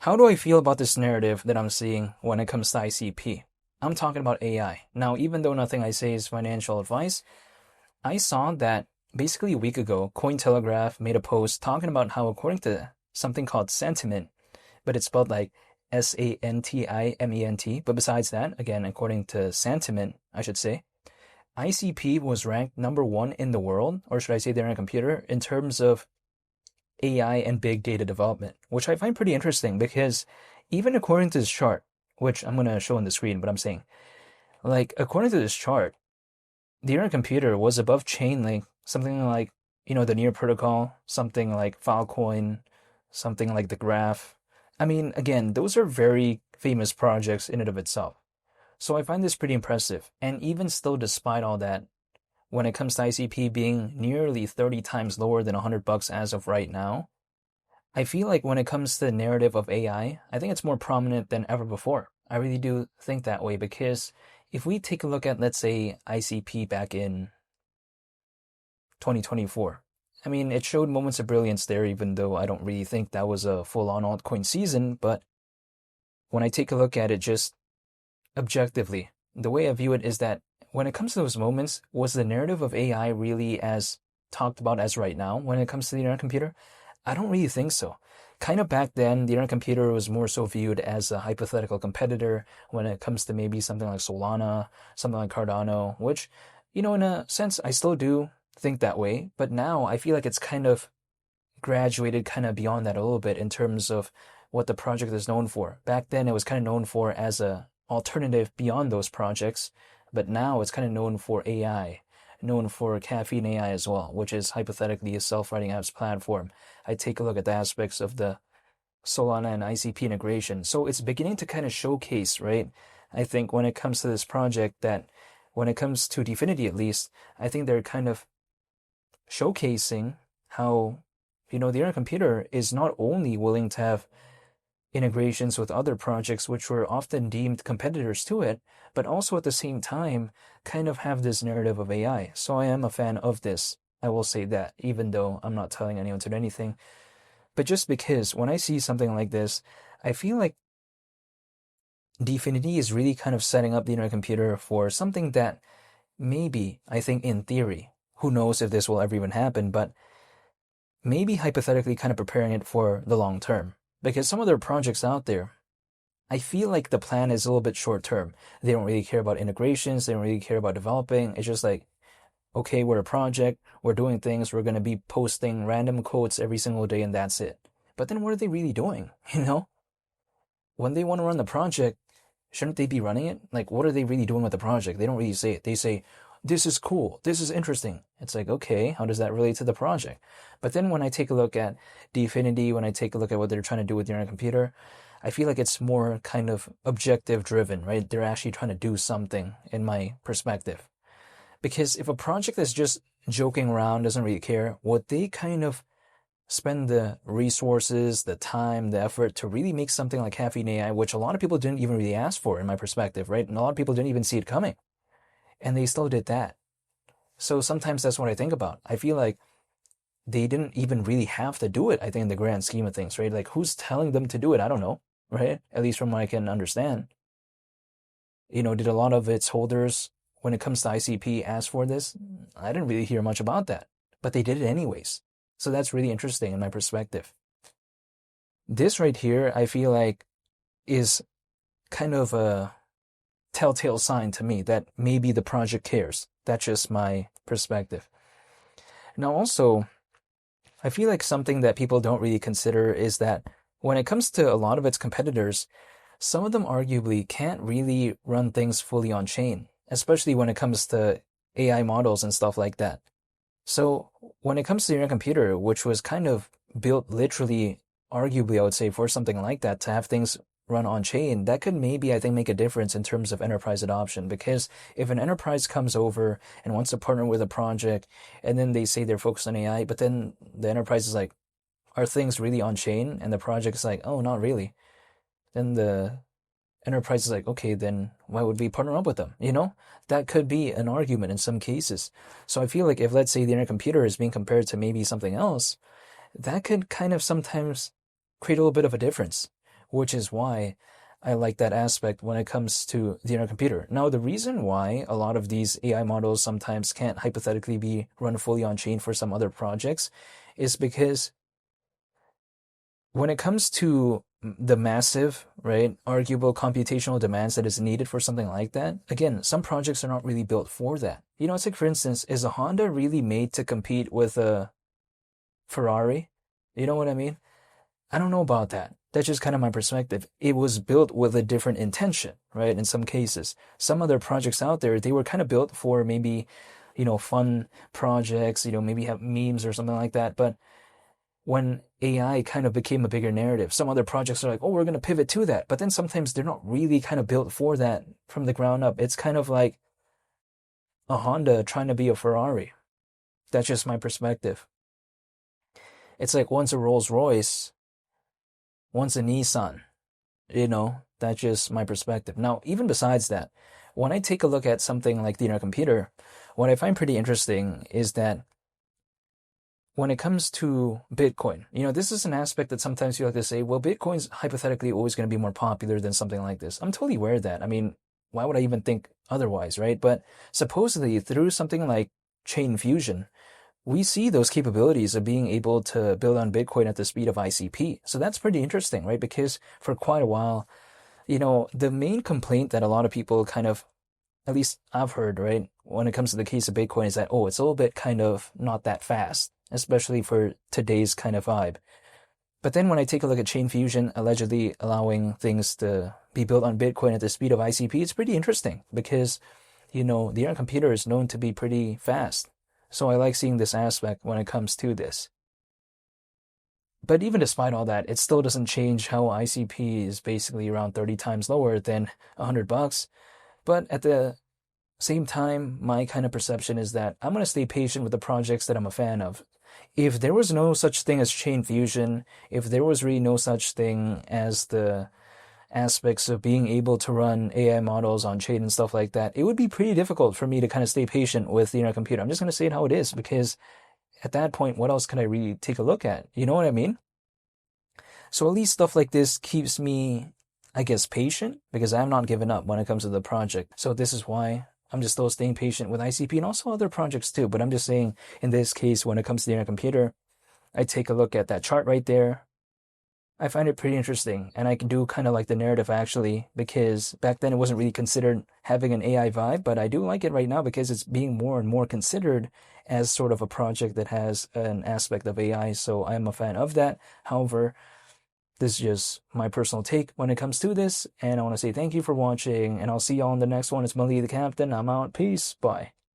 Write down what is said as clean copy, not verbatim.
How do I feel about this narrative that I'm seeing when it comes to ICP? I'm talking about AI. Now, even though nothing I say is financial advice, I saw that basically a week ago, Cointelegraph made a post talking about how, according to something called sentiment, but it's spelled like Santiment, but besides that, again, according to sentiment, I should say, ICP was ranked number one in the world, or should I say there in a computer, in terms of AI and big data development, which I find pretty interesting because even according to this chart, which I'm going to show on the screen, but I'm saying, like, according to this chart, the internet computer was above Chainlink, something like, the Near Protocol, something like Filecoin, something like the Graph. I mean, again, those are very famous projects in and of itself. So I find this pretty impressive. And even still, despite all that, when it comes to ICP being nearly 30 times lower than $100 as of right now, I feel like when it comes to the narrative of AI, I think it's more prominent than ever before. I really do think that way because if we take a look at, let's say, ICP back in 2024, I mean, it showed moments of brilliance there, even though I don't really think that was a full-on altcoin season. But when I take a look at it just objectively, the way I view it is that when it comes to those moments, was the narrative of AI really as talked about as right now when it comes to the internet computer? I don't really think so. Kind of back then, the internet computer was more so viewed as a hypothetical competitor when it comes to maybe something like Solana, something like Cardano, which, in a sense, I still do think that way. But now I feel like it's kind of graduated kind of beyond that a little bit in terms of what the project is known for. Back then, it was kind of known for as a alternative beyond those projects, but now it's kind of known for AI, known for Caffeine AI as well, which is hypothetically a self-writing apps platform. I take a look at the aspects of the Solana and ICP integration. So it's beginning to kind of showcase, right? I think when it comes to this project that when it comes to Dfinity at least, I think they're kind of showcasing how, the internet computer is not only willing to have integrations with other projects which were often deemed competitors to it, but also at the same time kind of have this narrative of AI. So I am a fan of this. I will say that, even though I'm not telling anyone to do anything. But just because when I see something like this, I feel like Dfinity is really kind of setting up the internet computer for something that maybe, I think in theory, who knows if this will ever even happen, but maybe hypothetically kind of preparing it for the long term. Because some of their projects out there, I feel like the plan is a little bit short term. They don't really care about integrations. They don't really care about developing. It's just like, okay, we're a project. We're doing things. We're going to be posting random quotes every single day and that's it. But then what are they really doing? When they want to run the project, shouldn't they be running it? Like, what are they really doing with the project? They don't really say it. They say, this is cool. This is interesting. It's like, okay, how does that relate to the project? But then when I take a look at Dfinity, when I take a look at what they're trying to do with the internet computer, I feel like it's more kind of objective driven, right? They're actually trying to do something in my perspective. Because if a project is just joking around, doesn't really care, would they kind of spend the resources, the time, the effort to really make something like Caffeine AI, which a lot of people didn't even really ask for in my perspective, right? And a lot of people didn't even see it coming. And they still did that. So sometimes that's what I think about. I feel like they didn't even really have to do it, I think, in the grand scheme of things, right? Like, who's telling them to do it? I don't know, right? At least from what I can understand. Did a lot of its holders, when it comes to ICP, ask for this? I didn't really hear much about that, but they did it anyways. So that's really interesting in my perspective. This right here, I feel like, is kind of a telltale sign to me that maybe the project cares. That's just my perspective. Now, also, I feel like something that people don't really consider is that when it comes to a lot of its competitors, some of them arguably can't really run things fully on chain, especially when it comes to AI models and stuff like that. So when it comes to your computer, which was kind of built literally, arguably, I would say, for something like that, to have things run on chain, that could maybe, I think, make a difference in terms of enterprise adoption. Because if an enterprise comes over and wants to partner with a project, and then they say they're focused on AI, but then the enterprise is like, are things really on chain? And the project is like, oh, not really. Then the enterprise is like, okay, then why would we partner up with them? That could be an argument in some cases. So I feel like if, let's say, the internet computer is being compared to maybe something else, that could kind of sometimes create a little bit of a difference which is why I like that aspect when it comes to the internet computer. Now, the reason why a lot of these AI models sometimes can't hypothetically be run fully on chain for some other projects is because when it comes to the massive, right, arguable computational demands that is needed for something like that, again, some projects are not really built for that. It's like, for instance, is a Honda really made to compete with a Ferrari? You know what I mean? I don't know about that. That's just kind of my perspective. It was built with a different intention, right? In some cases, some other projects out there, they were kind of built for maybe, fun projects, maybe have memes or something like that. But when AI kind of became a bigger narrative, some other projects are like, oh, we're going to pivot to that. But then sometimes they're not really kind of built for that from the ground up. It's kind of like a Honda trying to be a Ferrari. That's just my perspective. It's like once a Rolls Royce, once a Nissan. That's just my perspective. Now, even besides that, when I take a look at something like the internet computer, what I find pretty interesting is that when it comes to Bitcoin, this is an aspect that sometimes you like to say, well, Bitcoin's hypothetically always going to be more popular than something like this. I'm totally aware of that. I mean, why would I even think otherwise, right? But supposedly through something like chain fusion, we see those capabilities of being able to build on Bitcoin at the speed of ICP. So that's pretty interesting, right? Because for quite a while, the main complaint that a lot of people kind of, at least I've heard, right, when it comes to the case of Bitcoin is that, oh, it's a little bit kind of not that fast, especially for today's kind of vibe. But then when I take a look at chain fusion allegedly allowing things to be built on Bitcoin at the speed of ICP, it's pretty interesting because, the internet computer is known to be pretty fast. So I like seeing this aspect when it comes to this. But even despite all that, it still doesn't change how ICP is basically around 30 times lower than $100. But at the same time, my kind of perception is that I'm going to stay patient with the projects that I'm a fan of. If there was no such thing as chain fusion, if there was really no such thing as the aspects of being able to run AI models on chain and stuff like that, it would be pretty difficult for me to kind of stay patient with the internet computer. I'm just going to say it how it is because at that point, what else can I really take a look at? You know what I mean? So at least stuff like this keeps me, I guess, patient because I'm not giving up when it comes to the project. So this is why I'm just still staying patient with ICP and also other projects too. But I'm just saying in this case, when it comes to the internet computer, I take a look at that chart right there. I find it pretty interesting, and I can do kind of like the narrative actually, because back then it wasn't really considered having an AI vibe, but I do like it right now because it's being more and more considered as sort of a project that has an aspect of AI, so I'm a fan of that. However, this is just my personal take when it comes to this, and I want to say thank you for watching, and I'll see y'all in the next one. It's Mali the Captain. I'm out. Peace. Bye.